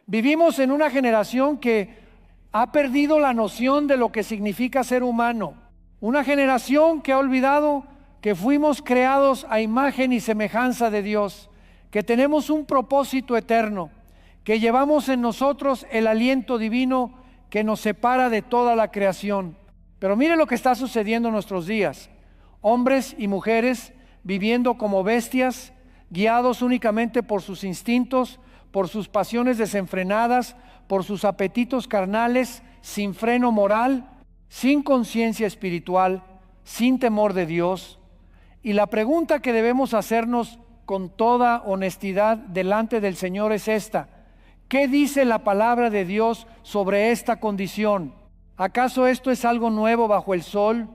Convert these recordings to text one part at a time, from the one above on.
Vivimos en una generación que ha perdido la noción de lo que significa ser humano. Una generación que ha olvidado que fuimos creados a imagen y semejanza de Dios, que tenemos un propósito eterno, que llevamos en nosotros el aliento divino que nos separa de toda la creación. Pero mire lo que está sucediendo en nuestros días. Hombres y mujeres viviendo como bestias, guiados únicamente por sus instintos, por sus pasiones desenfrenadas, por sus apetitos carnales, sin freno moral, sin conciencia espiritual, sin temor de Dios. Y la pregunta que debemos hacernos con toda honestidad delante del Señor es esta: ¿qué dice la palabra de Dios sobre esta condición? ¿Acaso esto es algo nuevo bajo el sol?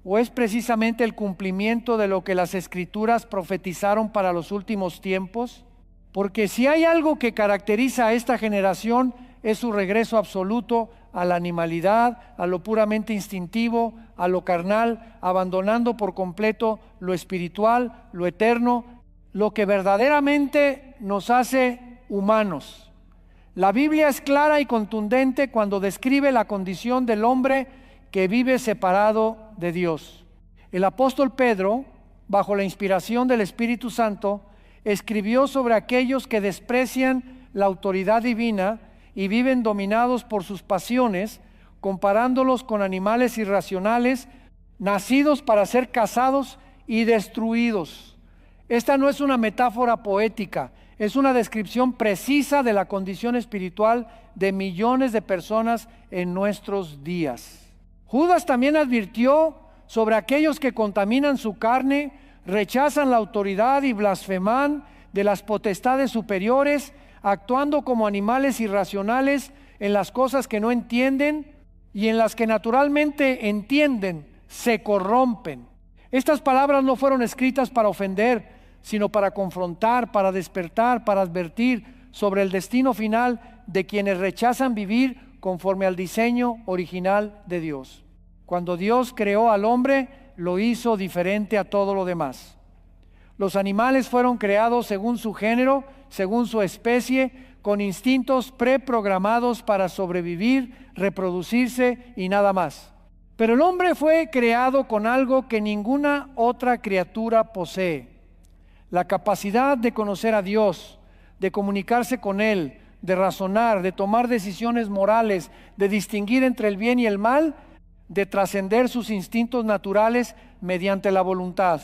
¿O es precisamente el cumplimiento de lo que las Escrituras profetizaron para los últimos tiempos? Porque si hay algo que caracteriza a esta generación, es su regreso absoluto a la animalidad, a lo puramente instintivo, a lo carnal, abandonando por completo lo espiritual, lo eterno, lo que verdaderamente nos hace humanos. La Biblia es clara y contundente cuando describe la condición del hombre que vive separado de Dios. El apóstol Pedro, bajo la inspiración del Espíritu Santo, escribió sobre aquellos que desprecian la autoridad divina y viven dominados por sus pasiones, comparándolos con animales irracionales, nacidos para ser cazados y destruidos. Esta no es una metáfora poética, es una descripción precisa de la condición espiritual de millones de personas en nuestros días. Judas también advirtió sobre aquellos que contaminan su carne, rechazan la autoridad y blasfeman de las potestades superiores, actuando como animales irracionales en las cosas que no entienden y en las que naturalmente entienden, se corrompen. Estas palabras no fueron escritas para ofender, sino para confrontar, para despertar, para advertir sobre el destino final de quienes rechazan vivir conforme al diseño original de Dios. Cuando Dios creó al hombre, lo hizo diferente a todo lo demás. Los animales fueron creados según su género, según su especie, con instintos preprogramados para sobrevivir, reproducirse y nada más. Pero el hombre fue creado con algo que ninguna otra criatura posee: la capacidad de conocer a Dios, de comunicarse con Él, de razonar, de tomar decisiones morales, de distinguir entre el bien y el mal, de trascender sus instintos naturales mediante la voluntad.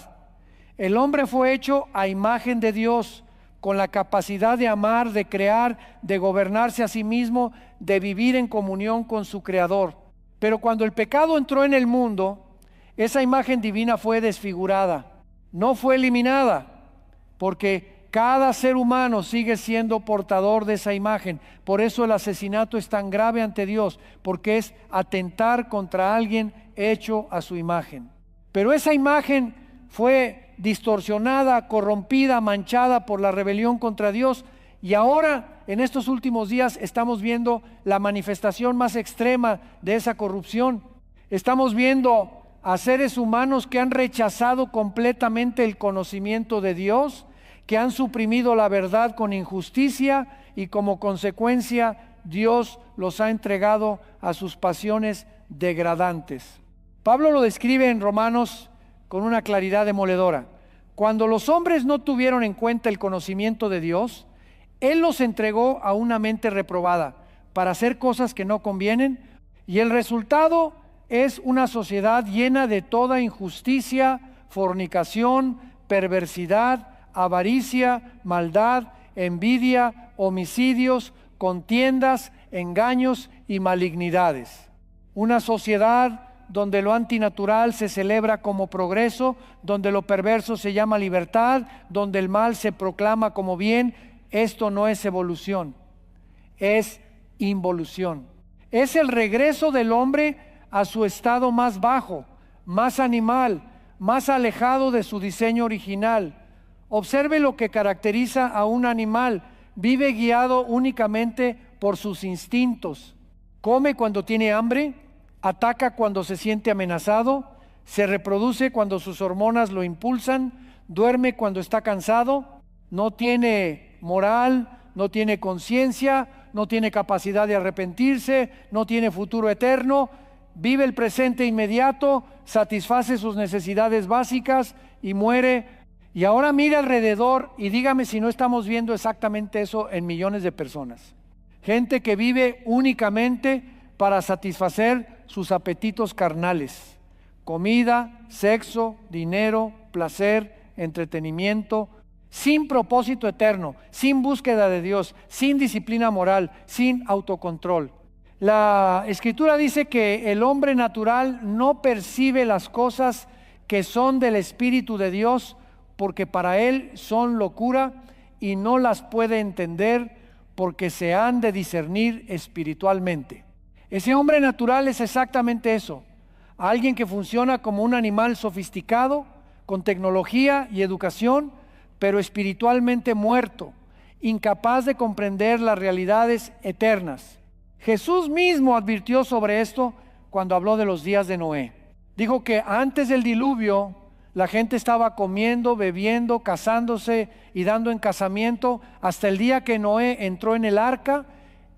El hombre fue hecho a imagen de Dios, con la capacidad de amar, de crear, de gobernarse a sí mismo, de vivir en comunión con su Creador. Pero cuando el pecado entró en el mundo, esa imagen divina fue desfigurada, no fue eliminada, porque cada ser humano sigue siendo portador de esa imagen. Por eso el asesinato es tan grave ante Dios, porque es atentar contra alguien hecho a su imagen. Pero esa imagen fue distorsionada, corrompida, manchada por la rebelión contra Dios, y ahora en estos últimos días estamos viendo la manifestación más extrema de esa corrupción. Estamos viendo a seres humanos que han rechazado completamente el conocimiento de Dios, que han suprimido la verdad con injusticia, y como consecuencia Dios los ha entregado a sus pasiones degradantes. Pablo lo describe en Romanos con una claridad demoledora. Cuando los hombres no tuvieron en cuenta el conocimiento de Dios, Él los entregó a una mente reprobada para hacer cosas que no convienen, y el resultado es una sociedad llena de toda injusticia, fornicación, perversidad, avaricia, maldad, envidia, homicidios, contiendas, engaños y malignidades. Una sociedad donde lo antinatural se celebra como progreso, donde lo perverso se llama libertad, donde el mal se proclama como bien. Esto no es evolución, es involución. Es el regreso del hombre a su estado más bajo, más animal, más alejado de su diseño original. Observe lo que caracteriza a un animal: vive guiado únicamente por sus instintos. Come cuando tiene hambre, ataca cuando se siente amenazado, se reproduce cuando sus hormonas lo impulsan, duerme cuando está cansado, no tiene moral, no tiene conciencia, no tiene capacidad de arrepentirse, no tiene futuro eterno, vive el presente inmediato, satisface sus necesidades básicas y muere. Y ahora mire alrededor y dígame si no estamos viendo exactamente eso en millones de personas. Gente que vive únicamente para satisfacer sus apetitos carnales. Comida, sexo, dinero, placer, entretenimiento, sin propósito eterno, sin búsqueda de Dios, sin disciplina moral, sin autocontrol. La Escritura dice que el hombre natural no percibe las cosas que son del Espíritu de Dios porque para él son locura y no las puede entender porque se han de discernir espiritualmente. Ese hombre natural es exactamente eso, alguien que funciona como un animal sofisticado, con tecnología y educación, pero espiritualmente muerto, incapaz de comprender las realidades eternas. Jesús mismo advirtió sobre esto cuando habló de los días de Noé. Dijo que antes del diluvio la gente estaba comiendo, bebiendo, casándose y dando en casamiento hasta el día que Noé entró en el arca,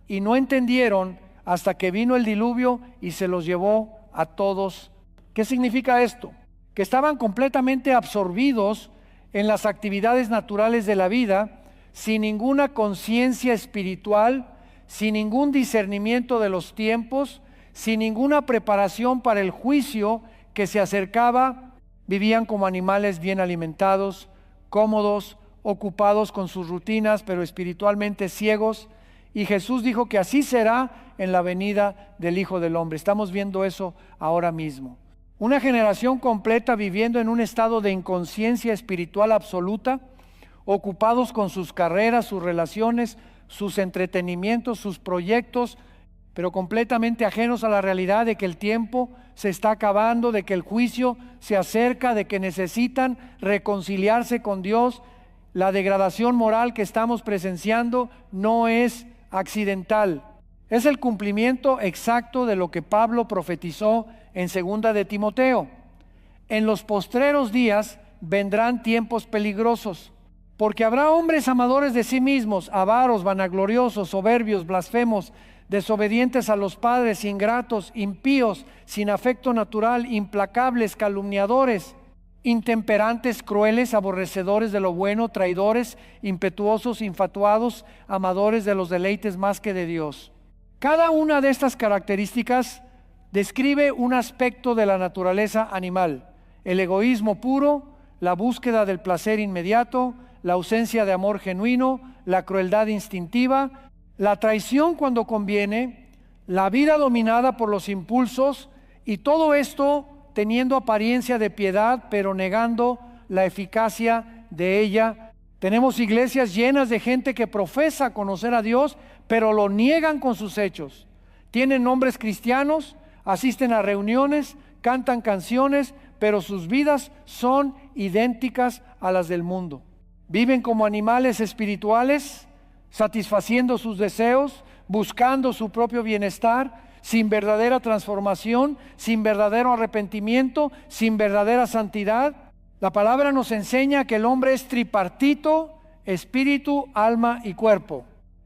y no entendieron hasta que vino el diluvio y se los llevó a todos. ¿Qué significa esto? Que estaban completamente absorbidos en las actividades naturales de la vida, sin ninguna conciencia espiritual, sin ningún discernimiento de los tiempos, sin ninguna preparación para el juicio que se acercaba. Vivían como animales bien alimentados, cómodos, ocupados con sus rutinas, pero espiritualmente ciegos. Y Jesús dijo que así será en la venida del Hijo del Hombre. Estamos viendo eso ahora mismo. Una generación completa viviendo en un estado de inconsciencia espiritual absoluta, ocupados con sus carreras, sus relaciones, sus entretenimientos, sus proyectos, pero completamente ajenos a la realidad de que el tiempo se está acabando, de que el juicio se acerca, de que necesitan reconciliarse con Dios. La degradación moral que estamos presenciando no es accidental, es el cumplimiento exacto de lo que Pablo profetizó en 2 de Timoteo. En los postreros días vendrán tiempos peligrosos, porque habrá hombres amadores de sí mismos, avaros, vanagloriosos, soberbios, blasfemos, desobedientes a los padres, ingratos, impíos, sin afecto natural, implacables, calumniadores, intemperantes, crueles, aborrecedores de lo bueno, traidores, impetuosos, infatuados, amadores de los deleites más que de Dios. Cada una de estas características describe un aspecto de la naturaleza animal: el egoísmo puro, la búsqueda del placer inmediato, la ausencia de amor genuino, la crueldad instintiva, la traición cuando conviene, la vida dominada por los impulsos, y todo esto teniendo apariencia de piedad, pero negando la eficacia de ella. Tenemos iglesias llenas de gente que profesa conocer a Dios, pero lo niegan con sus hechos. Tienen nombres cristianos, asisten a reuniones, cantan canciones, pero sus vidas son idénticas a las del mundo. Viven como animales espirituales, satisfaciendo sus deseos, buscando su propio bienestar, sin verdadera transformación, sin verdadero arrepentimiento, sin verdadera santidad. La palabra nos enseña que el hombre es tripartito: espíritu, alma y cuerpo.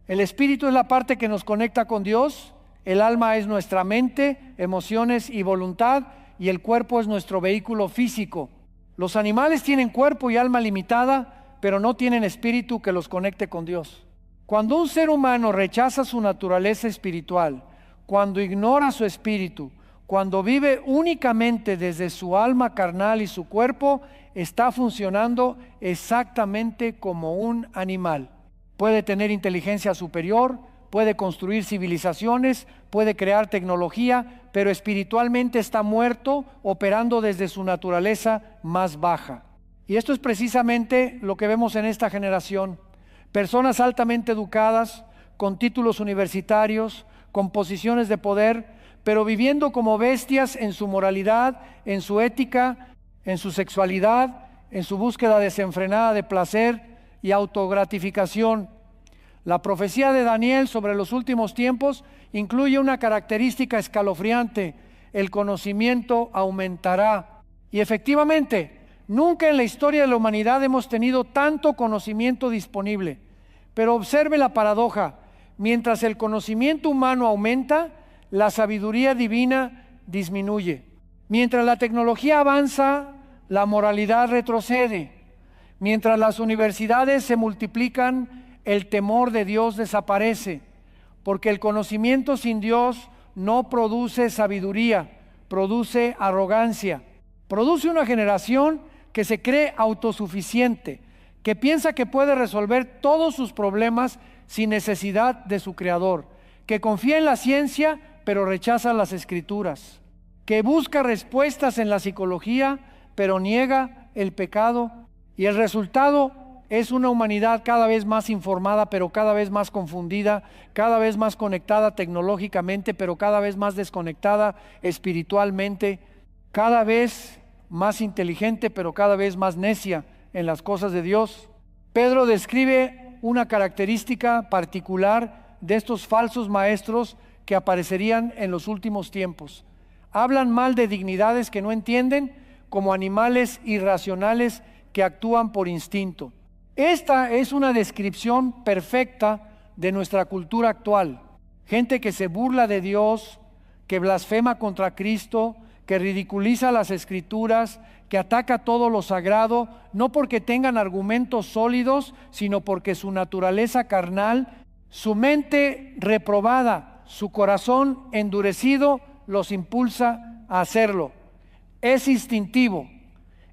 El espíritu es la parte que nos conecta con Dios, el alma es nuestra mente, emociones y voluntad, y el cuerpo es nuestro vehículo físico. Los animales tienen cuerpo y alma limitada, pero no tienen espíritu que los conecte con Dios. Cuando un ser humano rechaza su naturaleza espiritual, cuando ignora su espíritu, cuando vive únicamente desde su alma carnal y su cuerpo, está funcionando exactamente como un animal. Puede tener inteligencia superior, puede construir civilizaciones, puede crear tecnología, pero espiritualmente está muerto, operando desde su naturaleza más baja. Y esto es precisamente lo que vemos en esta generación. Personas altamente educadas, con títulos universitarios, con posiciones de poder, pero viviendo como bestias en su moralidad, en su ética, en su sexualidad, en su búsqueda desenfrenada de placer y autogratificación. La profecía de Daniel sobre los últimos tiempos incluye una característica escalofriante: el conocimiento aumentará. Y efectivamente, nunca en la historia de la humanidad hemos tenido tanto conocimiento disponible. Pero observe la paradoja: Mientras el conocimiento humano aumenta, la sabiduría divina disminuye. Mientras la tecnología avanza, la moralidad retrocede. Mientras las universidades se multiplican, el temor de Dios desaparece, porque el conocimiento sin Dios no produce sabiduría, produce arrogancia. Produce una generación que se cree autosuficiente, que piensa que puede resolver todos sus problemas sin necesidad de su Creador, que confía en la ciencia pero rechaza las Escrituras, que busca respuestas en la psicología pero niega el pecado, y el resultado es una humanidad cada vez más informada pero cada vez más confundida, cada vez más conectada tecnológicamente pero cada vez más desconectada espiritualmente, cada vez más inteligente pero cada vez más necia en las cosas de Dios. Pedro describe una característica particular de estos falsos maestros que aparecerían en los últimos tiempos. Hablan mal de dignidades que no entienden, como animales irracionales que actúan por instinto. Esta es una descripción perfecta de nuestra cultura actual. Gente que se burla de Dios, que blasfema contra Cristo, que ridiculiza las Escrituras, que ataca todo lo sagrado, no porque tengan argumentos sólidos, sino porque su naturaleza carnal, su mente reprobada, su corazón endurecido, los impulsa a hacerlo. Es instintivo,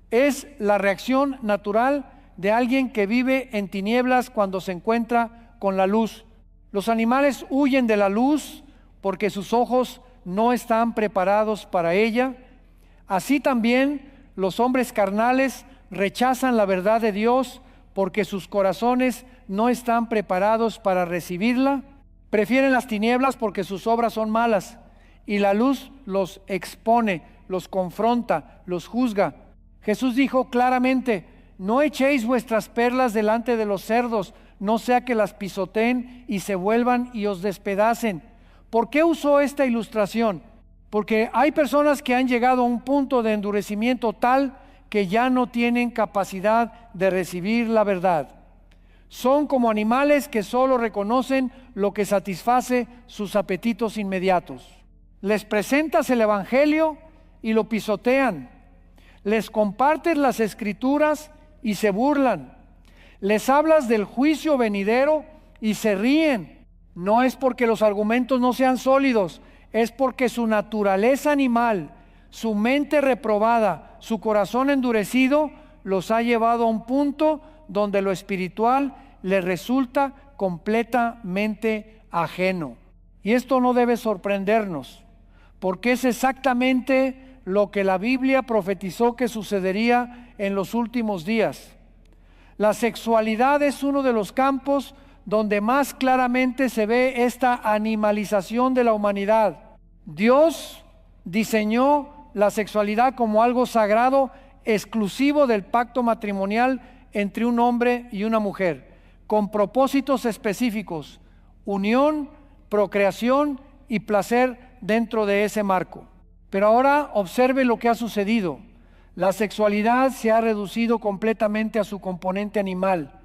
es la reacción natural de alguien que vive en tinieblas cuando se encuentra con la luz. Los animales huyen de la luz porque sus ojos no están preparados para ella. Así también los hombres carnales rechazan la verdad de Dios porque sus corazones no están preparados para recibirla. Prefieren las tinieblas porque sus obras son malas, y la luz los expone, los confronta, los juzga. Jesús dijo claramente: no echéis vuestras perlas delante de los cerdos, no sea que las pisoteen y se vuelvan y os despedacen. ¿Por qué usó esta ilustración? Porque hay personas que han llegado a un punto de endurecimiento tal que ya no tienen capacidad de recibir la verdad. Son como animales que solo reconocen lo que satisface sus apetitos inmediatos. Les presentas el Evangelio y lo pisotean. Les compartes las Escrituras y se burlan. Les hablas del juicio venidero y se ríen. No es porque los argumentos no sean sólidos, es porque su naturaleza animal, su mente reprobada, su corazón endurecido, los ha llevado a un punto donde lo espiritual les resulta completamente ajeno. Y esto no debe sorprendernos, porque es exactamente lo que la Biblia profetizó que sucedería en los últimos días. La sexualidad es uno de los campos donde más claramente se ve esta animalización de la humanidad. Dios diseñó la sexualidad como algo sagrado, exclusivo del pacto matrimonial entre un hombre y una mujer, con propósitos específicos: unión, procreación y placer dentro de ese marco. Pero ahora observe lo que ha sucedido. La sexualidad se ha reducido completamente a su componente animal.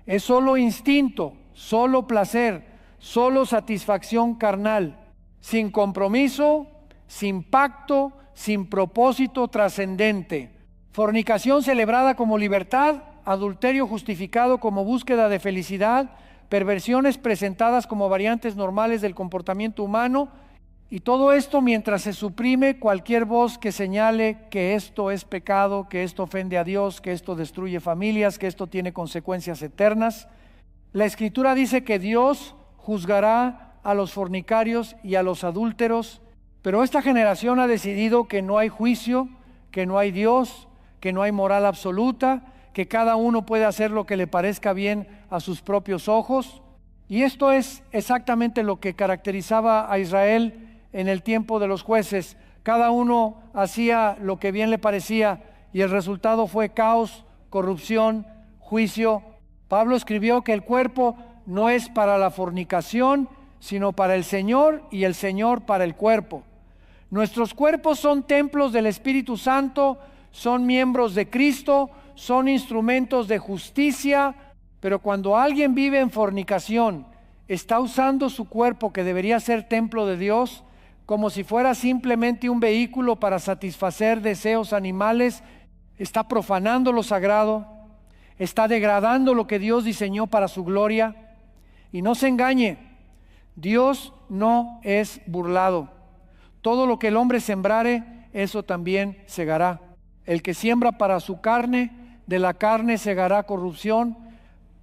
Es solo instinto, solo placer, solo satisfacción carnal, sin compromiso, sin pacto, sin propósito trascendente. Fornicación celebrada como libertad, adulterio justificado como búsqueda de felicidad, perversiones presentadas como variantes normales del comportamiento humano, y todo esto mientras se suprime cualquier voz que señale que esto es pecado, que esto ofende a Dios, que esto destruye familias, que esto tiene consecuencias eternas. La Escritura dice que Dios juzgará a los fornicarios y a los adúlteros, pero esta generación ha decidido que no hay juicio, que no hay Dios, que no hay moral absoluta, que cada uno puede hacer lo que le parezca bien a sus propios ojos. Y esto es exactamente lo que caracterizaba a Israel en el tiempo de los jueces. Cada uno hacía lo que bien le parecía y el resultado fue caos, corrupción, juicio. Pablo escribió que el cuerpo no es para la fornicación, sino para el Señor, y el Señor para el cuerpo. Nuestros cuerpos son templos del Espíritu Santo, son miembros de Cristo, son instrumentos de justicia, pero cuando alguien vive en fornicación, está usando su cuerpo, que debería ser templo de Dios, como si fuera simplemente un vehículo para satisfacer deseos animales. Está profanando lo sagrado, está degradando lo que Dios diseñó para su gloria. Y no se engañe, Dios no es burlado. Todo lo que el hombre sembrare, eso también segará. El que siembra para su carne, de la carne segará corrupción,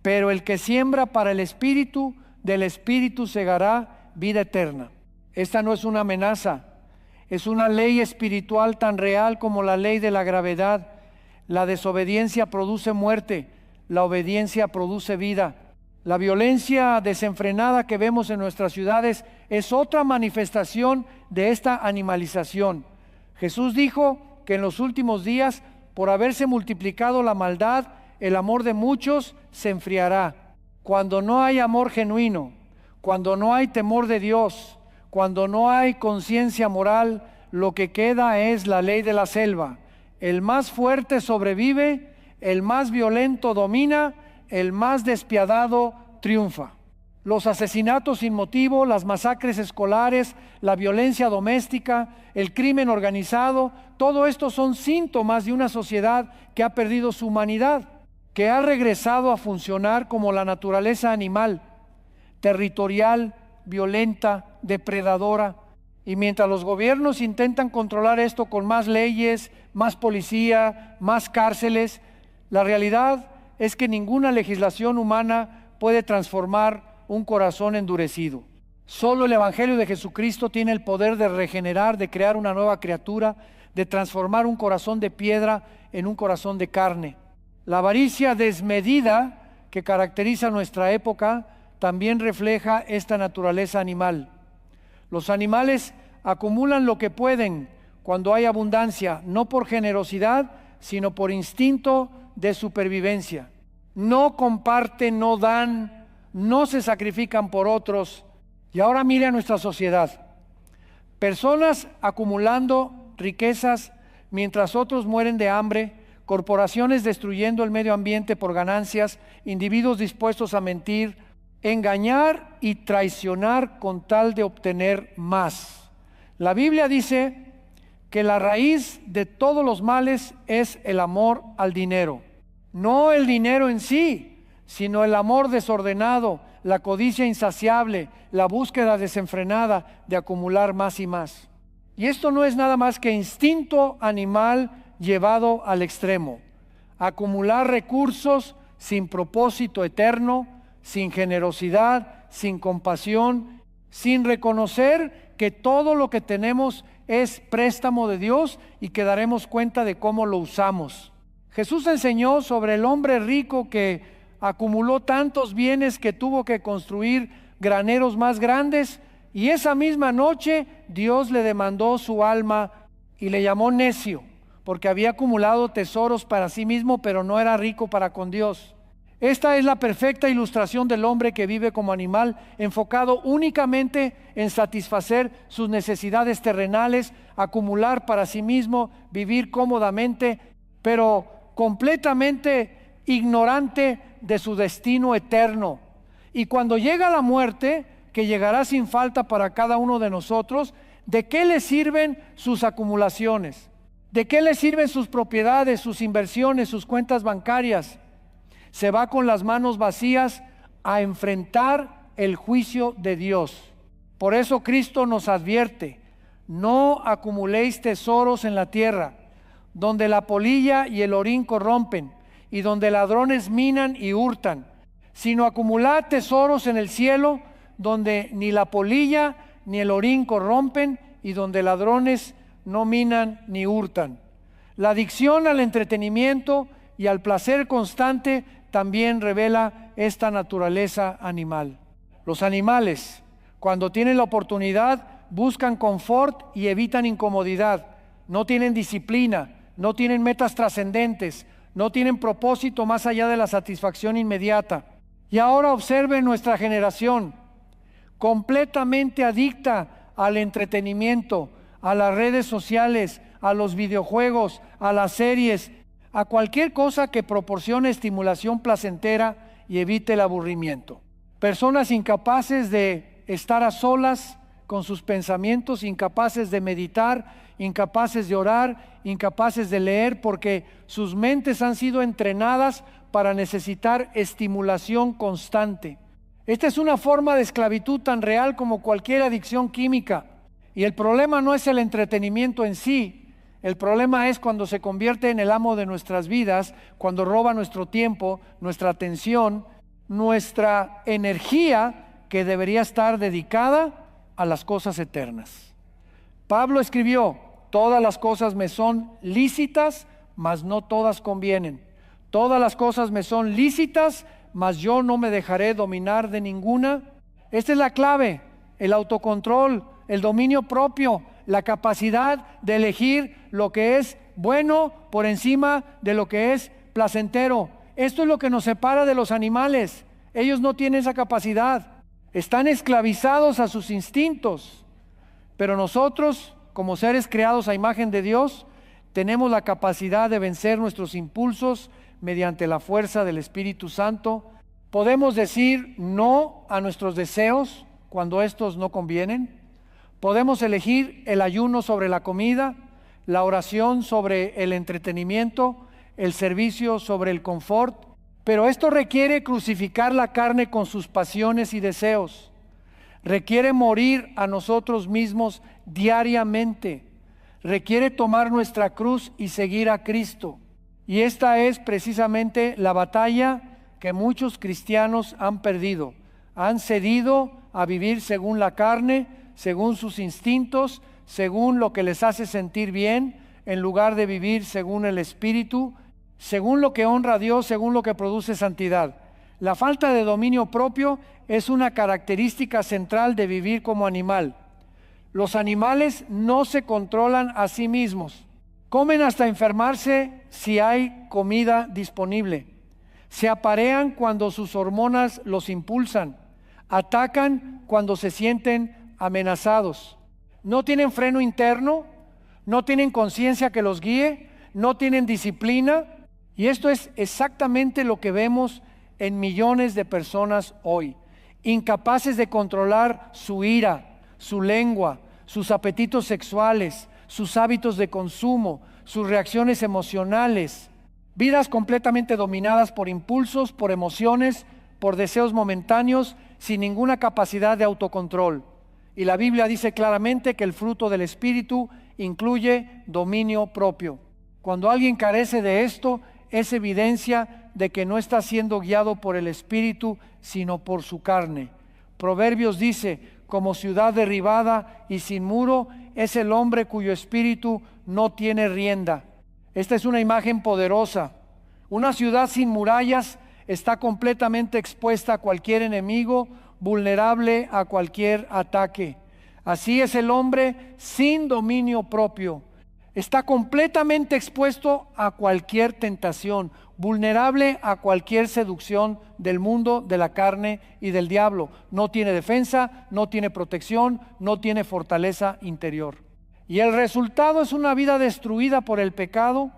pero el que siembra para el Espíritu, del Espíritu segará vida eterna. Esta no es una amenaza, es una ley espiritual tan real como la ley de la gravedad. La desobediencia produce muerte, la obediencia produce vida. La violencia desenfrenada que vemos en nuestras ciudades es otra manifestación de esta animalización. Jesús dijo que en los últimos días, por haberse multiplicado la maldad, el amor de muchos se enfriará. Cuando no hay amor genuino, cuando no hay temor de Dios, cuando no hay conciencia moral, lo que queda es la ley de la selva. El más fuerte sobrevive, el más violento domina, el más despiadado triunfa. Los asesinatos sin motivo, las masacres escolares, la violencia doméstica, el crimen organizado, todo esto son síntomas de una sociedad que ha perdido su humanidad, que ha regresado a funcionar como la naturaleza animal, territorial, violenta, depredadora. Y mientras los gobiernos intentan controlar esto con más leyes, más policía, más cárceles, la realidad es que ninguna legislación humana puede transformar un corazón endurecido. Solo el Evangelio de Jesucristo tiene el poder de regenerar, de crear una nueva criatura, de transformar un corazón de piedra en un corazón de carne. La avaricia desmedida que caracteriza nuestra época también refleja esta naturaleza animal. Los animales acumulan lo que pueden cuando hay abundancia, no por generosidad, sino por instinto de supervivencia. No comparten, no dan, no se sacrifican por otros. Y ahora mire a nuestra sociedad. Personas acumulando riquezas mientras otros mueren de hambre, corporaciones destruyendo el medio ambiente por ganancias, individuos dispuestos a mentir, engañar y traicionar con tal de obtener más. La Biblia dice que la raíz de todos los males es el amor al dinero. No el dinero en sí, sino el amor desordenado, la codicia insaciable, la búsqueda desenfrenada de acumular más y más. Y esto no es nada más que instinto animal llevado al extremo. Acumular recursos sin propósito eterno, sin generosidad, sin compasión, sin reconocer que todo lo que tenemos es préstamo de Dios y que daremos cuenta de cómo lo usamos. Jesús enseñó sobre el hombre rico que acumuló tantos bienes que tuvo que construir graneros más grandes, y esa misma noche Dios le demandó su alma y le llamó necio, porque había acumulado tesoros para sí mismo, pero no era rico para con Dios. Esta es la perfecta ilustración del hombre que vive como animal, enfocado únicamente en satisfacer sus necesidades terrenales, acumular para sí mismo, vivir cómodamente, pero completamente ignorante de su destino eterno. Y cuando llega la muerte, que llegará sin falta para cada uno de nosotros, ¿de qué le sirven sus acumulaciones? ¿De qué le sirven sus propiedades, sus inversiones, sus cuentas bancarias? Se va con las manos vacías a enfrentar el juicio de Dios. Por eso Cristo nos advierte: no acumuléis tesoros en la tierra, donde la polilla y el orín corrompen, y donde ladrones minan y hurtan, sino acumulad tesoros en el cielo, donde ni la polilla ni el orín corrompen, y donde ladrones no minan ni hurtan. La adicción al entretenimiento y al placer constante también revela esta naturaleza animal. Los animales, cuando tienen la oportunidad, buscan confort y evitan incomodidad. No tienen disciplina, no tienen metas trascendentes, no tienen propósito más allá de la satisfacción inmediata. Y ahora observen nuestra generación, completamente adicta al entretenimiento, a las redes sociales, a los videojuegos, a las series, a cualquier cosa que proporcione estimulación placentera y evite el aburrimiento. Personas incapaces de estar a solas con sus pensamientos, incapaces de meditar, incapaces de orar, incapaces de leer, porque sus mentes han sido entrenadas para necesitar estimulación constante. Esta es una forma de esclavitud tan real como cualquier adicción química. Y el problema no es el entretenimiento en sí, el problema es cuando se convierte en el amo de nuestras vidas, cuando roba nuestro tiempo, nuestra atención, nuestra energía que debería estar dedicada a las cosas eternas. Pablo escribió: todas las cosas me son lícitas, mas no todas convienen. Todas las cosas me son lícitas, mas yo no me dejaré dominar de ninguna. Esta es la clave: el autocontrol, el dominio propio, la capacidad de elegir lo que es bueno por encima de lo que es placentero. Esto es lo que nos separa de los animales. Ellos no tienen esa capacidad. Están esclavizados a sus instintos. Pero nosotros, como seres creados a imagen de Dios, tenemos la capacidad de vencer nuestros impulsos mediante la fuerza del Espíritu Santo. Podemos decir no a nuestros deseos cuando estos no convienen. Podemos elegir el ayuno sobre la comida, la oración sobre el entretenimiento, el servicio sobre el confort. Pero esto requiere crucificar la carne con sus pasiones y deseos. Requiere morir a nosotros mismos diariamente. Requiere tomar nuestra cruz y seguir a Cristo. Y esta es precisamente la batalla que muchos cristianos han perdido. Han cedido a vivir según la carne, según sus instintos, según lo que les hace sentir bien, en lugar de vivir según el Espíritu, según lo que honra a Dios, según lo que produce santidad. La falta de dominio propio es una característica central de vivir como animal. Los animales no se controlan a sí mismos. Comen hasta enfermarse si hay comida disponible. Se aparean cuando sus hormonas los impulsan. Atacan cuando se sienten amenazados. No tienen freno interno, no tienen conciencia que los guíe, no tienen disciplina. Y esto es exactamente lo que vemos en millones de personas hoy, incapaces de controlar su ira, su lengua, sus apetitos sexuales, sus hábitos de consumo, sus reacciones emocionales, vidas completamente dominadas por impulsos, por emociones, por deseos momentáneos, sin ninguna capacidad de autocontrol. Y la Biblia dice claramente que el fruto del Espíritu incluye dominio propio. Cuando alguien carece de esto, es evidencia de que no está siendo guiado por el Espíritu, sino por su carne. Proverbios dice: como ciudad derribada y sin muro es el hombre cuyo espíritu no tiene rienda. Esta es una imagen poderosa. Una ciudad sin murallas está completamente expuesta a cualquier enemigo, vulnerable a cualquier ataque. Así es el hombre sin dominio propio. Está completamente expuesto a cualquier tentación, vulnerable a cualquier seducción del mundo, de la carne y del diablo. No tiene defensa, no tiene protección, no tiene fortaleza interior. Y el resultado es una vida destruida por el pecado,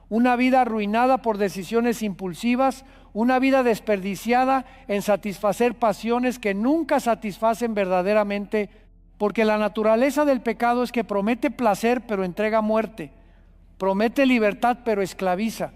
una vida arruinada por decisiones impulsivas, una vida desperdiciada en satisfacer pasiones que nunca satisfacen verdaderamente, porque la naturaleza del pecado es que promete placer pero entrega muerte, promete libertad pero esclaviza,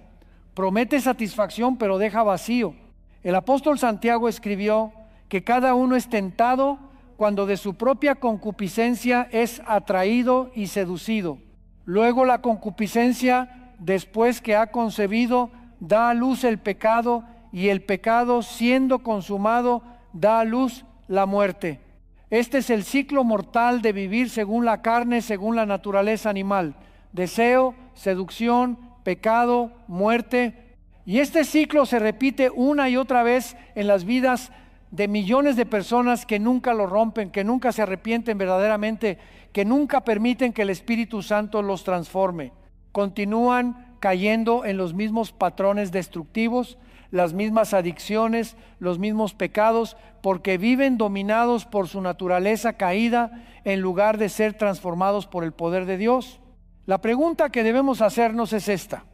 promete satisfacción pero deja vacío. El apóstol Santiago escribió que cada uno es tentado cuando de su propia concupiscencia es atraído y seducido. Luego la concupiscencia, después que ha concebido, da a luz el pecado, y el pecado, siendo consumado, da a luz la muerte. Este es el ciclo mortal de vivir según la carne, según la naturaleza animal. Deseo, seducción, pecado, muerte. Y este ciclo se repite una y otra vez en las vidas de millones de personas que nunca lo rompen, que nunca se arrepienten verdaderamente, que nunca permiten que el Espíritu Santo los transforme. Continúan cayendo en los mismos patrones destructivos, las mismas adicciones, los mismos pecados, porque viven dominados por su naturaleza caída en lugar de ser transformados por el poder de Dios. La pregunta que debemos hacernos es esta: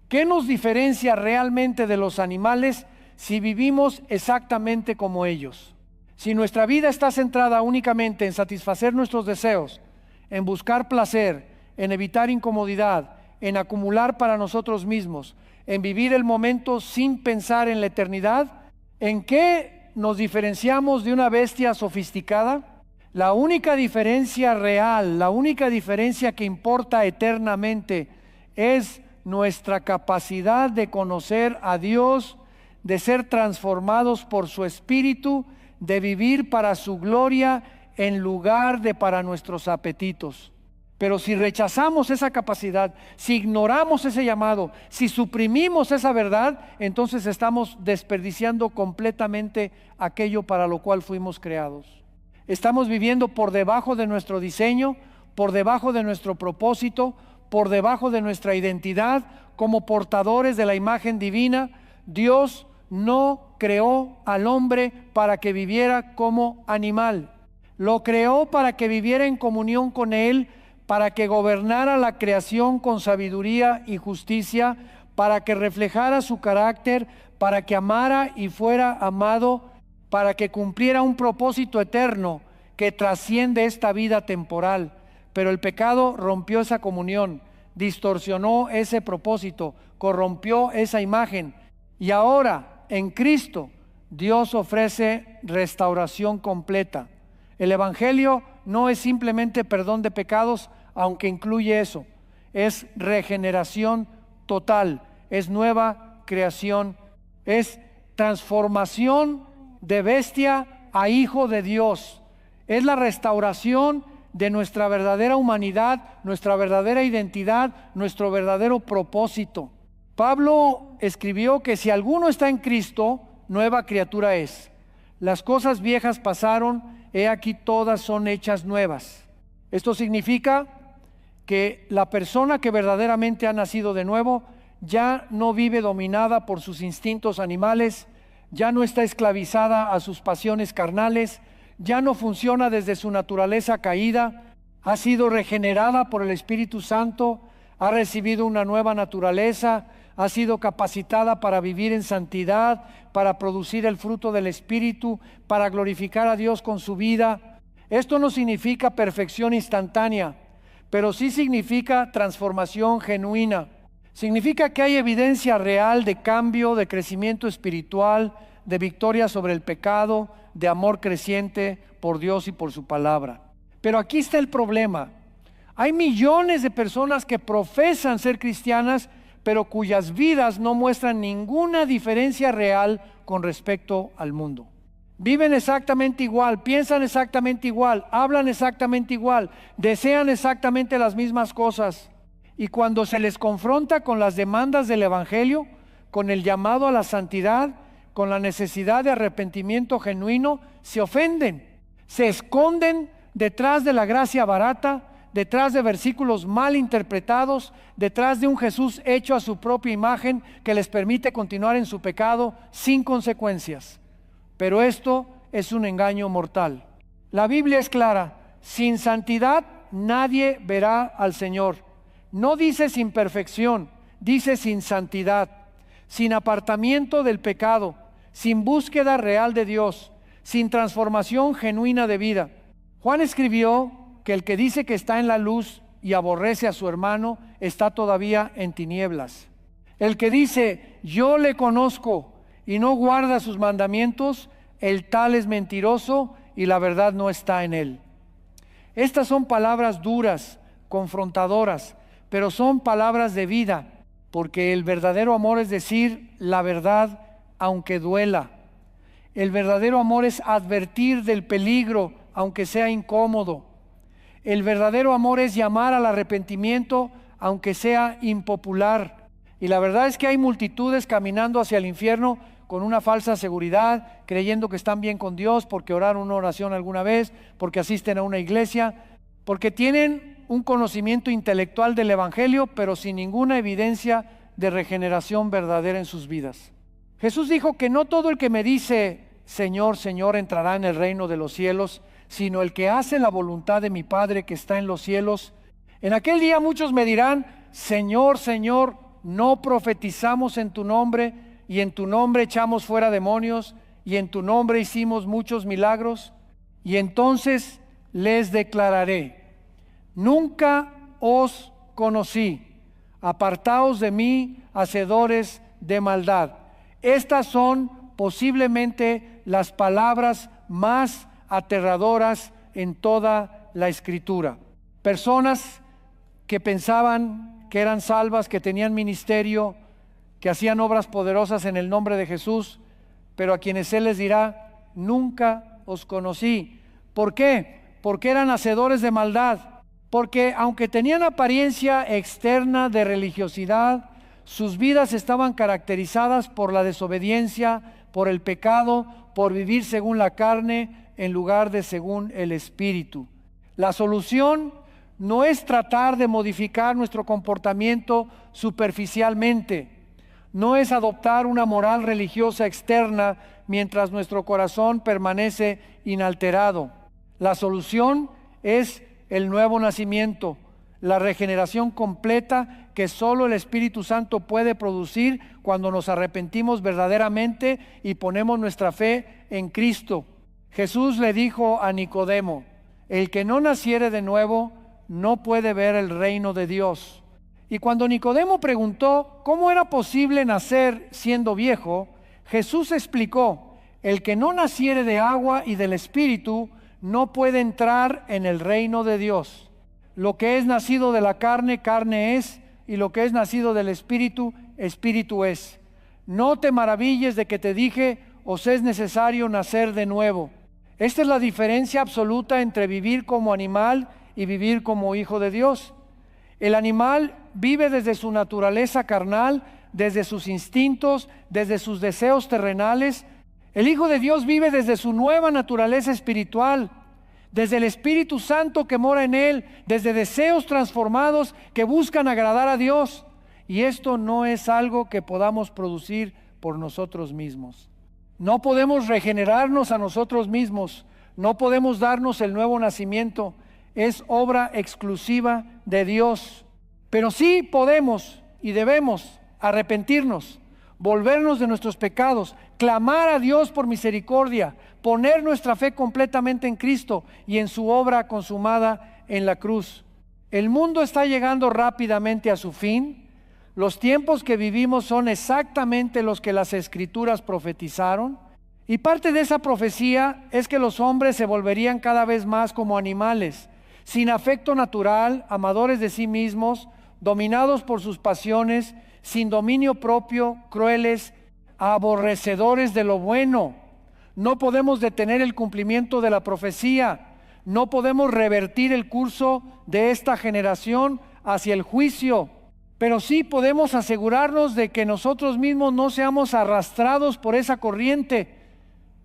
¿qué nos diferencia realmente de los animales si vivimos exactamente como ellos. Si nuestra vida está centrada únicamente en satisfacer nuestros deseos, en buscar placer, en evitar incomodidad, en acumular para nosotros mismos, en vivir el momento sin pensar en la eternidad, ¿en qué nos diferenciamos de una bestia sofisticada? La única diferencia real, la única diferencia que importa eternamente es nuestra capacidad de conocer a Dios, de ser transformados por su Espíritu, de vivir para su gloria en lugar de para nuestros apetitos. Pero si rechazamos esa capacidad, si ignoramos ese llamado, si suprimimos esa verdad, entonces estamos desperdiciando completamente aquello para lo cual fuimos creados. Estamos viviendo por debajo de nuestro diseño, por debajo de nuestro propósito, por debajo de nuestra identidad como portadores de la imagen divina. Dios no creó al hombre para que viviera como animal. Lo creó para que viviera en comunión con Él, para que gobernara la creación con sabiduría y justicia, para que reflejara su carácter, para que amara y fuera amado, para que cumpliera un propósito eterno que trasciende esta vida temporal. Pero el pecado rompió esa comunión, distorsionó ese propósito, corrompió esa imagen. Y ahora, en Cristo, Dios ofrece restauración completa. El Evangelio no es simplemente perdón de pecados, aunque incluye eso. Es regeneración total, es nueva creación, es transformación de bestia a hijo de Dios. Es la restauración de nuestra verdadera humanidad, nuestra verdadera identidad, nuestro verdadero propósito. Pablo escribió que si alguno está en Cristo, nueva criatura es. Las cosas viejas pasaron, he aquí todas son hechas nuevas. Esto significa que la persona que verdaderamente ha nacido de nuevo ya no vive dominada por sus instintos animales, ya no está esclavizada a sus pasiones carnales, ya no funciona desde su naturaleza caída, ha sido regenerada por el Espíritu Santo, ha recibido una nueva naturaleza, ha sido capacitada para vivir en santidad, para producir el fruto del Espíritu, para glorificar a Dios con su vida. Esto no significa perfección instantánea, pero sí significa transformación genuina. Significa que hay evidencia real de cambio, de crecimiento espiritual, de victoria sobre el pecado, de amor creciente por Dios y por su palabra. Pero aquí está el problema. Hay millones de personas que profesan ser cristianas, pero cuyas vidas no muestran ninguna diferencia real con respecto al mundo. Viven exactamente igual, piensan exactamente igual, hablan exactamente igual, desean exactamente las mismas cosas. Y cuando se les confronta con las demandas del Evangelio, con el llamado a la santidad, con la necesidad de arrepentimiento genuino, se ofenden, se esconden detrás de la gracia barata, detrás de versículos mal interpretados, detrás de un Jesús hecho a su propia imagen que les permite continuar en su pecado sin consecuencias. Pero esto es un engaño mortal. La Biblia es clara: sin santidad nadie verá al Señor. No dice sin perfección, dice sin santidad, sin apartamiento del pecado, sin búsqueda real de Dios, sin transformación genuina de vida. Juan escribió que el que dice que está en la luz y aborrece a su hermano está todavía en tinieblas. El que dice yo le conozco y no guarda sus mandamientos, el tal es mentiroso y la verdad no está en él. Estas son palabras duras, confrontadoras, pero son palabras de vida, porque el verdadero amor es decir la verdad aunque duela. El verdadero amor es advertir del peligro aunque sea incómodo. El verdadero amor es llamar al arrepentimiento aunque sea impopular. Y la verdad es que hay multitudes caminando hacia el infierno con una falsa seguridad, creyendo que están bien con Dios porque oraron una oración alguna vez, porque asisten a una iglesia, porque tienen un conocimiento intelectual del Evangelio, pero sin ninguna evidencia de regeneración verdadera en sus vidas. Jesús dijo que no todo el que me dice Señor, Señor entrará en el reino de los cielos, sino el que hace la voluntad de mi Padre que está en los cielos. En aquel día muchos me dirán: Señor, Señor, no profetizamos en tu nombre, y en tu nombre echamos fuera demonios, y en tu nombre hicimos muchos milagros. Y entonces les declararé: nunca os conocí, apartaos de mí, hacedores de maldad. Estas son posiblemente las palabras más aterradoras en toda la Escritura. Personas que pensaban que eran salvas, que tenían ministerio, que hacían obras poderosas en el nombre de Jesús, pero a quienes Él les dirá: nunca os conocí. ¿Por qué? Porque eran hacedores de maldad. Porque aunque tenían apariencia externa de religiosidad, sus vidas estaban caracterizadas por la desobediencia, por el pecado, por vivir según la carne en lugar de según el Espíritu. La solución no es tratar de modificar nuestro comportamiento superficialmente, no es adoptar una moral religiosa externa mientras nuestro corazón permanece inalterado. La solución es el nuevo nacimiento, la regeneración completa que solo el Espíritu Santo puede producir cuando nos arrepentimos verdaderamente y ponemos nuestra fe en Cristo. Jesús le dijo a Nicodemo: el que no naciere de nuevo no puede ver el reino de Dios. Y cuando Nicodemo preguntó cómo era posible nacer siendo viejo, Jesús explicó: el que no naciere de agua y del Espíritu no puede entrar en el reino de Dios. Lo que es nacido de la carne, carne es, y lo que es nacido del Espíritu, Espíritu es. No te maravilles de que te dije: os es necesario nacer de nuevo. Esta es la diferencia absoluta entre vivir como animal y vivir como hijo de Dios. El animal vive desde su naturaleza carnal, desde sus instintos, desde sus deseos terrenales. El Hijo de Dios vive desde su nueva naturaleza espiritual, desde el Espíritu Santo que mora en él, desde deseos transformados que buscan agradar a Dios. Y esto no es algo que podamos producir por nosotros mismos. No podemos regenerarnos a nosotros mismos, no podemos darnos el nuevo nacimiento. Es obra exclusiva de Dios. Pero sí podemos y debemos arrepentirnos, volvernos de nuestros pecados, clamar a Dios por misericordia, poner nuestra fe completamente en Cristo y en su obra consumada en la cruz. El mundo está llegando rápidamente a su fin. Los tiempos que vivimos son exactamente los que las Escrituras profetizaron. Y parte de esa profecía es que los hombres se volverían cada vez más como animales, sin afecto natural, amadores de sí mismos, dominados por sus pasiones, sin dominio propio, crueles, aborrecedores de lo bueno. No podemos detener el cumplimiento de la profecía, no podemos revertir el curso de esta generación hacia el juicio, pero sí podemos asegurarnos de que nosotros mismos no seamos arrastrados por esa corriente.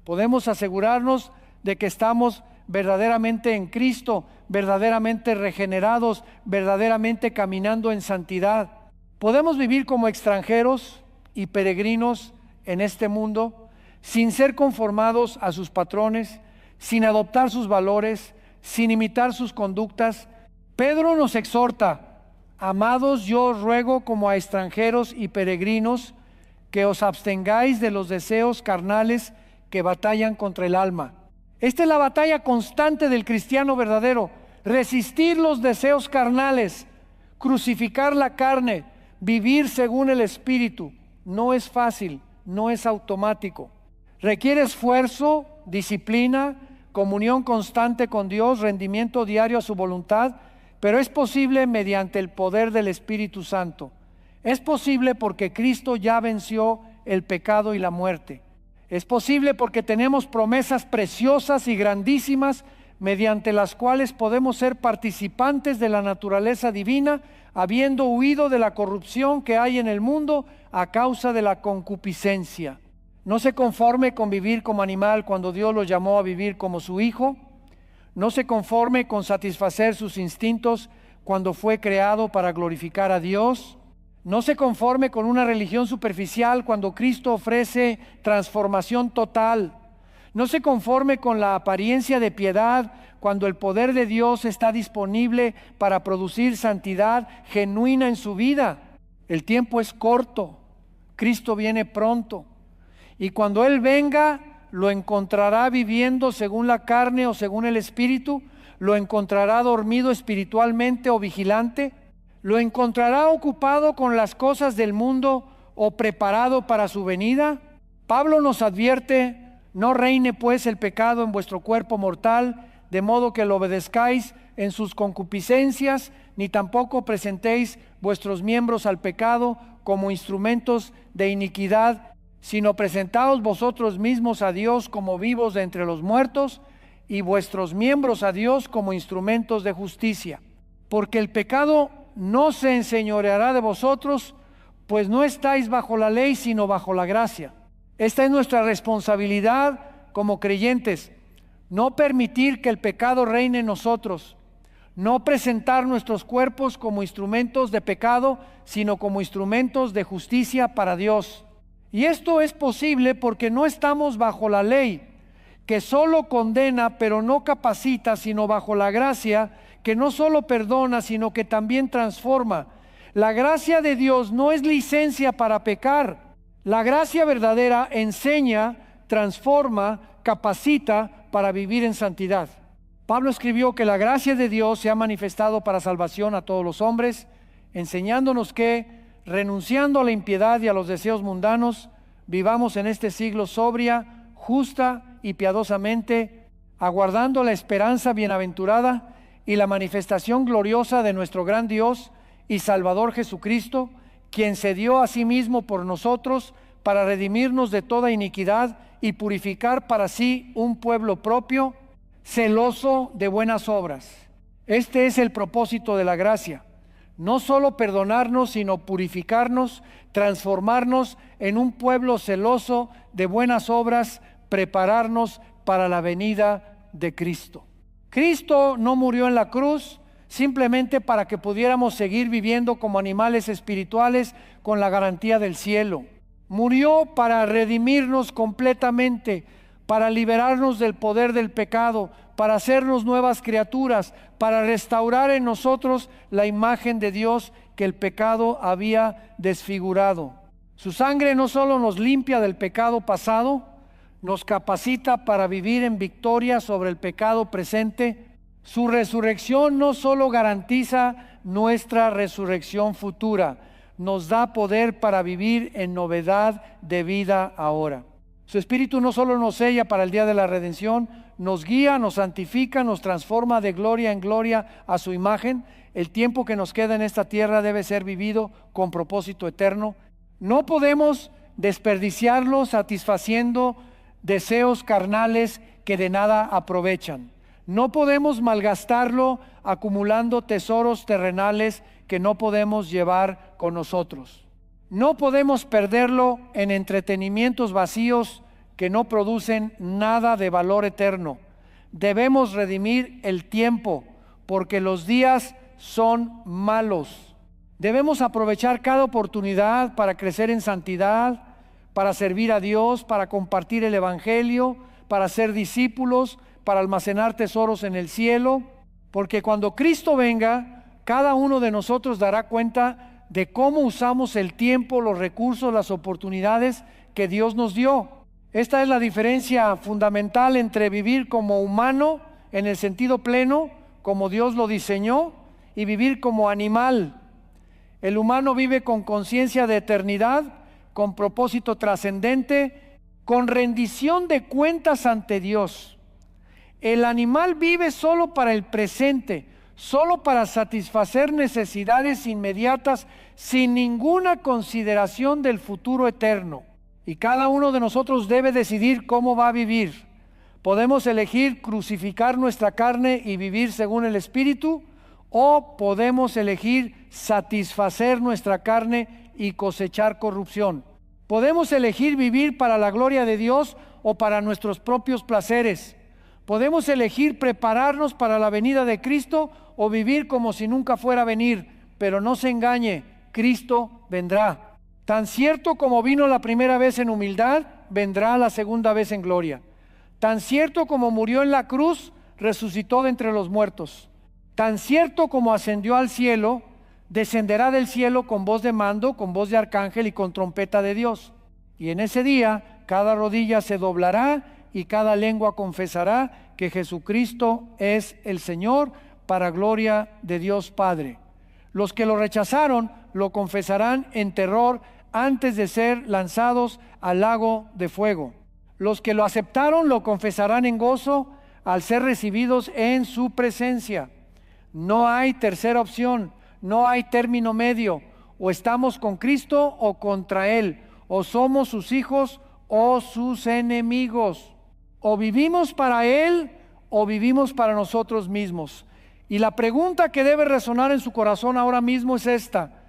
Podemos asegurarnos de que estamos verdaderamente en Cristo, verdaderamente regenerados, verdaderamente caminando en santidad. Podemos vivir como extranjeros y peregrinos en este mundo, sin ser conformados a sus patrones, sin adoptar sus valores, sin imitar sus conductas. Pedro nos exhorta: amados, yo os ruego como a extranjeros y peregrinos, que os abstengáis de los deseos carnales que batallan contra el alma. Esta es la batalla constante del cristiano verdadero: resistir los deseos carnales, crucificar la carne, vivir según el Espíritu. No es fácil, no es automático. Requiere esfuerzo, disciplina, comunión constante con Dios, rendimiento diario a su voluntad, pero es posible mediante el poder del Espíritu Santo. Es posible porque Cristo ya venció el pecado y la muerte. Es posible porque tenemos promesas preciosas y grandísimas mediante las cuales podemos ser participantes de la naturaleza divina, habiendo huido de la corrupción que hay en el mundo a causa de la concupiscencia. No se conforme con vivir como animal cuando Dios lo llamó a vivir como su hijo. No se conforme con satisfacer sus instintos cuando fue creado para glorificar a Dios. No se conforme con una religión superficial cuando Cristo ofrece transformación total. No se conforme con la apariencia de piedad cuando el poder de Dios está disponible para producir santidad genuina en su vida. El tiempo es corto. Cristo viene pronto. Y cuando Él venga, lo encontrará viviendo según la carne o según el Espíritu, lo encontrará dormido espiritualmente o vigilante, lo encontrará ocupado con las cosas del mundo o preparado para su venida. Pablo nos advierte: no reine pues el pecado en vuestro cuerpo mortal, de modo que lo obedezcáis en sus concupiscencias, ni tampoco presentéis vuestros miembros al pecado como instrumentos de iniquidad, sino presentaos vosotros mismos a Dios como vivos de entre los muertos, y vuestros miembros a Dios como instrumentos de justicia. Porque el pecado no se enseñoreará de vosotros, pues no estáis bajo la ley, sino bajo la gracia. Esta es nuestra responsabilidad como creyentes: no permitir que el pecado reine en nosotros, no presentar nuestros cuerpos como instrumentos de pecado, sino como instrumentos de justicia para Dios. Y esto es posible porque no estamos bajo la ley, que solo condena pero no capacita, sino bajo la gracia, que no solo perdona, sino que también transforma. La gracia de Dios no es licencia para pecar. La gracia verdadera enseña, transforma, capacita para vivir en santidad. Pablo escribió que la gracia de Dios se ha manifestado para salvación a todos los hombres, enseñándonos que, renunciando a la impiedad y a los deseos mundanos, vivamos en este siglo sobria, justa y piadosamente, aguardando la esperanza bienaventurada y la manifestación gloriosa de nuestro gran Dios y Salvador Jesucristo, quien se dio a sí mismo por nosotros para redimirnos de toda iniquidad y purificar para sí un pueblo propio, celoso de buenas obras. Este es el propósito de la gracia: no solo perdonarnos, sino purificarnos, transformarnos en un pueblo celoso de buenas obras, prepararnos para la venida de Cristo. Cristo no murió en la cruz simplemente para que pudiéramos seguir viviendo como animales espirituales con la garantía del cielo. Murió para redimirnos completamente, para liberarnos del poder del pecado, para hacernos nuevas criaturas, para restaurar en nosotros la imagen de Dios que el pecado había desfigurado. Su sangre no solo nos limpia del pecado pasado, nos capacita para vivir en victoria sobre el pecado presente. Su resurrección no solo garantiza nuestra resurrección futura, nos da poder para vivir en novedad de vida ahora. Su Espíritu no solo nos sella para el día de la redención, nos guía, nos santifica, nos transforma de gloria en gloria a su imagen. El tiempo que nos queda en esta tierra debe ser vivido con propósito eterno. No podemos desperdiciarlo satisfaciendo deseos carnales que de nada aprovechan. No podemos malgastarlo acumulando tesoros terrenales que no podemos llevar con nosotros. No podemos perderlo en entretenimientos vacíos que no producen nada de valor eterno. Debemos redimir el tiempo, porque los días son malos. Debemos aprovechar cada oportunidad para crecer en santidad, para servir a Dios, para compartir el Evangelio, para ser discípulos, para almacenar tesoros en el cielo, porque cuando Cristo venga, cada uno de nosotros dará cuenta de cómo usamos el tiempo, los recursos, las oportunidades que Dios nos dio. Esta es la diferencia fundamental entre vivir como humano en el sentido pleno, como Dios lo diseñó, y vivir como animal. El humano vive con conciencia de eternidad, con propósito trascendente, con rendición de cuentas ante Dios. El animal vive solo para el presente, solo para satisfacer necesidades inmediatas, sin ninguna consideración del futuro eterno. Y cada uno de nosotros debe decidir cómo va a vivir. Podemos elegir crucificar nuestra carne y vivir según el Espíritu, o podemos elegir satisfacer nuestra carne y cosechar corrupción. Podemos elegir vivir para la gloria de Dios o para nuestros propios placeres. Podemos elegir prepararnos para la venida de Cristo o vivir como si nunca fuera a venir. Pero no se engañe, Cristo vendrá. Tan cierto como vino la primera vez en humildad, vendrá la segunda vez en gloria. Tan cierto como murió en la cruz, resucitó de entre los muertos. Tan cierto como ascendió al cielo, descenderá del cielo con voz de mando, con voz de arcángel y con trompeta de Dios. Y en ese día cada rodilla se doblará y cada lengua confesará que Jesucristo es el Señor, para gloria de Dios Padre. Los que lo rechazaron lo confesarán en terror antes de ser lanzados al lago de fuego. Los que lo aceptaron lo confesarán en gozo al ser recibidos en su presencia. No hay tercera opción, no hay término medio. O estamos con Cristo o contra Él, o somos sus hijos o sus enemigos. O vivimos para Él o vivimos para nosotros mismos. Y la pregunta que debe resonar en su corazón ahora mismo es esta: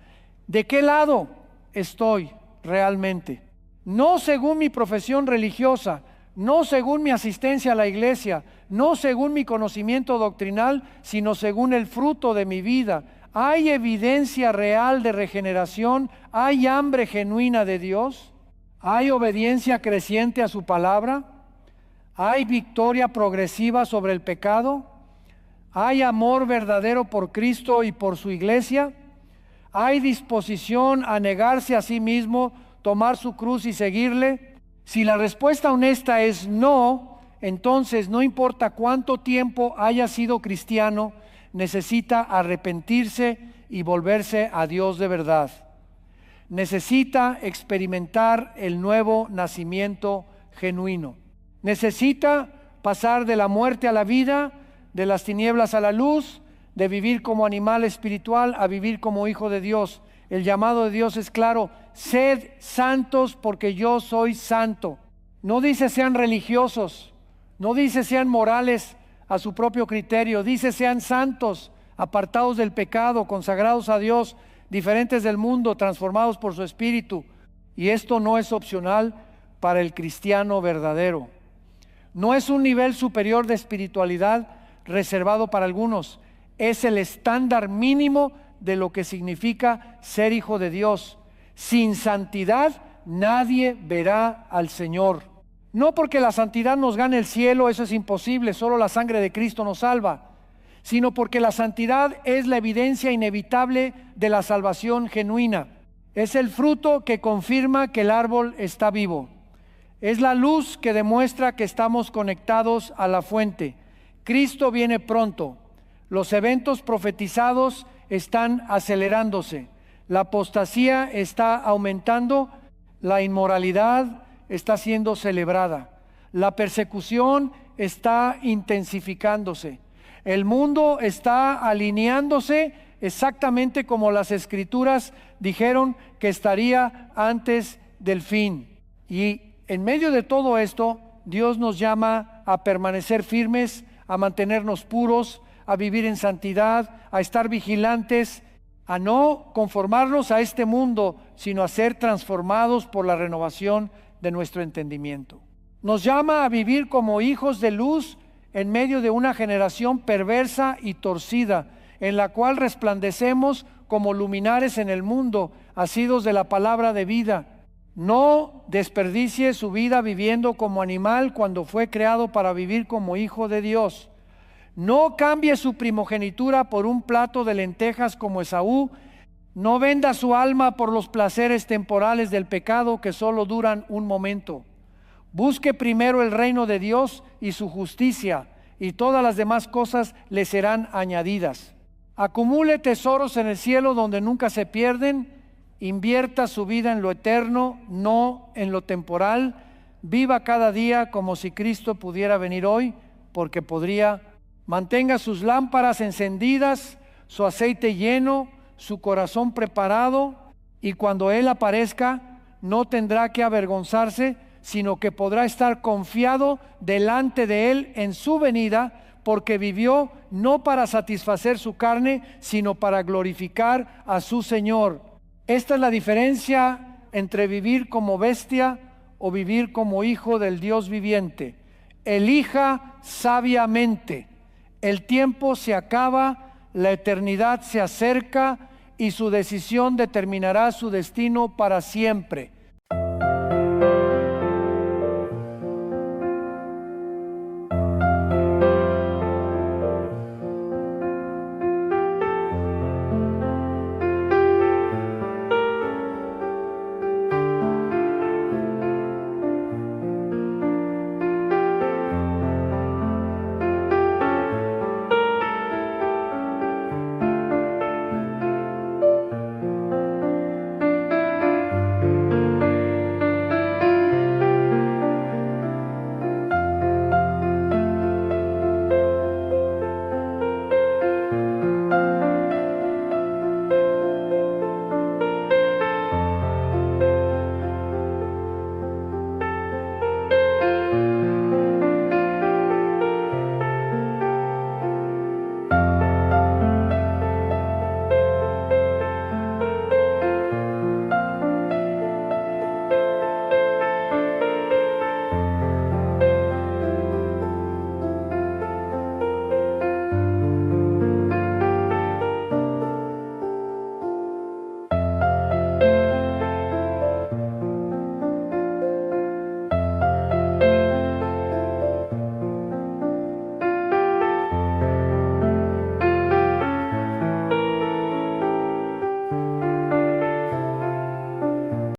¿de qué lado estoy realmente? No según mi profesión religiosa, no según mi asistencia a la iglesia, no según mi conocimiento doctrinal, sino según el fruto de mi vida. ¿Hay evidencia real de regeneración? ¿Hay hambre genuina de Dios? ¿Hay obediencia creciente a su palabra? ¿Hay victoria progresiva sobre el pecado? ¿Hay amor verdadero por Cristo y por su iglesia? ¿Hay disposición a negarse a sí mismo, tomar su cruz y seguirle? Si la respuesta honesta es no, entonces no importa cuánto tiempo haya sido cristiano, necesita arrepentirse y volverse a Dios de verdad. Necesita experimentar el nuevo nacimiento genuino. Necesita pasar de la muerte a la vida, de las tinieblas a la luz, de vivir como animal espiritual a vivir como hijo de Dios. El llamado de Dios es claro: sed santos porque yo soy santo. No dice sean religiosos, no dice sean morales a su propio criterio, dice sean santos, apartados del pecado, consagrados a Dios, diferentes del mundo, transformados por su Espíritu. Y esto no es opcional para el cristiano verdadero. No es un nivel superior de espiritualidad reservado para algunos, es el estándar mínimo de lo que significa ser hijo de Dios. Sin santidad nadie verá al Señor. No porque la santidad nos gane el cielo, eso es imposible, solo la sangre de Cristo nos salva, sino porque la santidad es la evidencia inevitable de la salvación genuina. Es el fruto que confirma que el árbol está vivo. Es la luz que demuestra que estamos conectados a la fuente. Cristo viene pronto. Los eventos profetizados están acelerándose. La apostasía está aumentando. La inmoralidad está siendo celebrada. La persecución está intensificándose. El mundo está alineándose exactamente como las Escrituras dijeron que estaría antes del fin. Y en medio de todo esto, Dios nos llama a permanecer firmes, a mantenernos puros, a vivir en santidad, a estar vigilantes, a no conformarnos a este mundo, sino a ser transformados por la renovación de nuestro entendimiento. Nos llama a vivir como hijos de luz en medio de una generación perversa y torcida, en la cual resplandecemos como luminares en el mundo, asidos de la palabra de vida. No desperdicie su vida viviendo como animal cuando fue creado para vivir como hijo de Dios. No cambie su primogenitura por un plato de lentejas como Esaú. No venda su alma por los placeres temporales del pecado que solo duran un momento. Busque primero el reino de Dios y su justicia, y todas las demás cosas le serán añadidas. Acumule tesoros en el cielo donde nunca se pierden. Invierta su vida en lo eterno, no en lo temporal. Viva cada día como si Cristo pudiera venir hoy, porque podría. Mantenga sus lámparas encendidas, su aceite lleno, su corazón preparado, y cuando Él aparezca, no tendrá que avergonzarse, sino que podrá estar confiado delante de Él en su venida, porque vivió no para satisfacer su carne, sino para glorificar a su Señor. Esta es la diferencia entre vivir como bestia o vivir como hijo del Dios viviente. Elija sabiamente. El tiempo se acaba, la eternidad se acerca y su decisión determinará su destino para siempre.